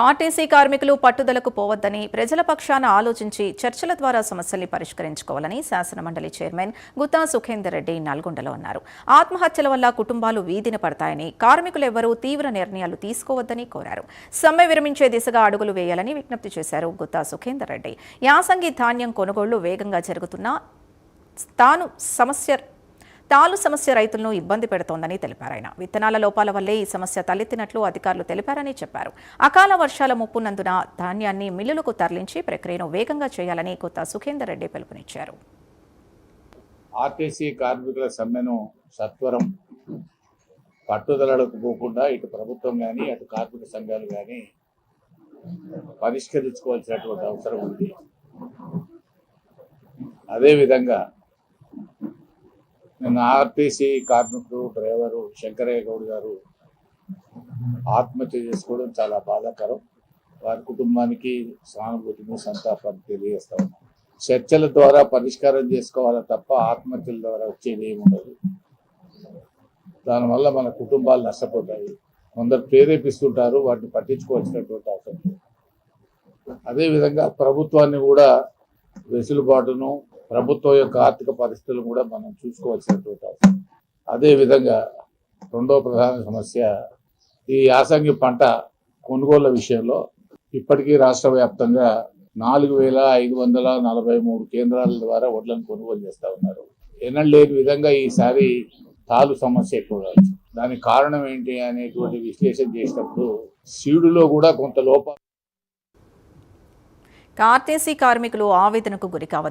RTC కార్మికులు పట్టుదలకు పోవద్దని ప్రజల పక్షాన ఆలోచించి చర్చల ద్వారా సమస్యల్ని పరిష్కరించుకోవాలని శాసనమండలి చైర్మన్ గుత్తా సుఖేందర్ రెడ్డి నల్గొండలో అన్నారు. ఆత్మహత్యల వల్ల కుటుంబాలు వీధిన పడతాయని, కార్మికులెవ్వరూ తీవ్ర నిర్ణయాలు తీసుకోవద్దని కోరారు. సమ్మె విరమించే దిశగా అడుగులు వేయాలని విజ్ఞప్తి చేశారు గుత్తా సుఖేందర్ రెడ్డి. యాసంగి ధాన్యం కొనుగోళ్లు వేగంగా జరుగుతున్నా తాలు సమస్య రైతులను ఇబ్బంది పెడుతోందని తెలిపారు. ఆయన విత్తనాల లోపాల వల్లే ఈ సమస్య తలెత్తినట్లు అధికారులు తెలిపారని చెప్పారు. అకాల వర్షాల ముప్పున్నందున ధాన్యాన్ని మిల్లులకు తరలించి ప్రక్రియను వేగంగా చేయాలని గుత్తా సుఖేందర్ రెడ్డి పిలుపునిచ్చారు. ఆర్టీసీ కార్మికుల సమ్మెను సత్వరం పట్టుదలకు పోకుండా ఇటు ప్రభుత్వం కానీ అటు కార్మిక సంఘాలు కానీ పరిష్కరించుకోవాల్సినటువంటి అవసరం ఉంది. అదేవిధంగా నిన్న ఆర్టీసీ కార్మికుడు డ్రైవరు శంకరయ్య గౌడ్ గారు ఆత్మహత్య చేసుకోవడం చాలా బాధాకరం. వారి కుటుంబానికి సానుభూతిని సంతాపాన్ని తెలియజేస్తా ఉన్నాం. చర్చల ద్వారా పరిష్కారం చేసుకోవాలి తప్ప ఆత్మహత్యల ద్వారా వచ్చేది ఏమి ఉండదు. దానివల్ల మన కుటుంబాలు నష్టపోతాయి. కొందరు ప్రేరేపిస్తుంటారు, వాటిని పట్టించుకోవాల్సినటువంటి అవసరం లేదు. అదేవిధంగా ప్రభుత్వాన్ని కూడా వెసులుబాటును, ప్రభుత్వం యొక్క ఆర్థిక పరిస్థితులను కూడా మనం చూసుకోవాల్సినటువంటి అవసరం. అదేవిధంగా రెండో ప్రధాన సమస్య ఈ యాసంగి పంట కొనుగోళ్ల విషయంలో ఇప్పటికీ రాష్ట్ర వ్యాప్తంగా 4,543 కేంద్రాల ద్వారా వడ్లను కొనుగోలు చేస్తూ ఉన్నారు. ఎన్నడలేని విధంగా ఈసారి తాలు సమస్య ఎక్కువగా ఉంది. దానికి కారణం ఏంటి అనేటువంటి విశ్లేషణ చేసినప్పుడు సీడులో కూడా కొంత లోపం. ఆర్టీసీ కార్మికులు ఆవేదనకు గురి కావద్దు.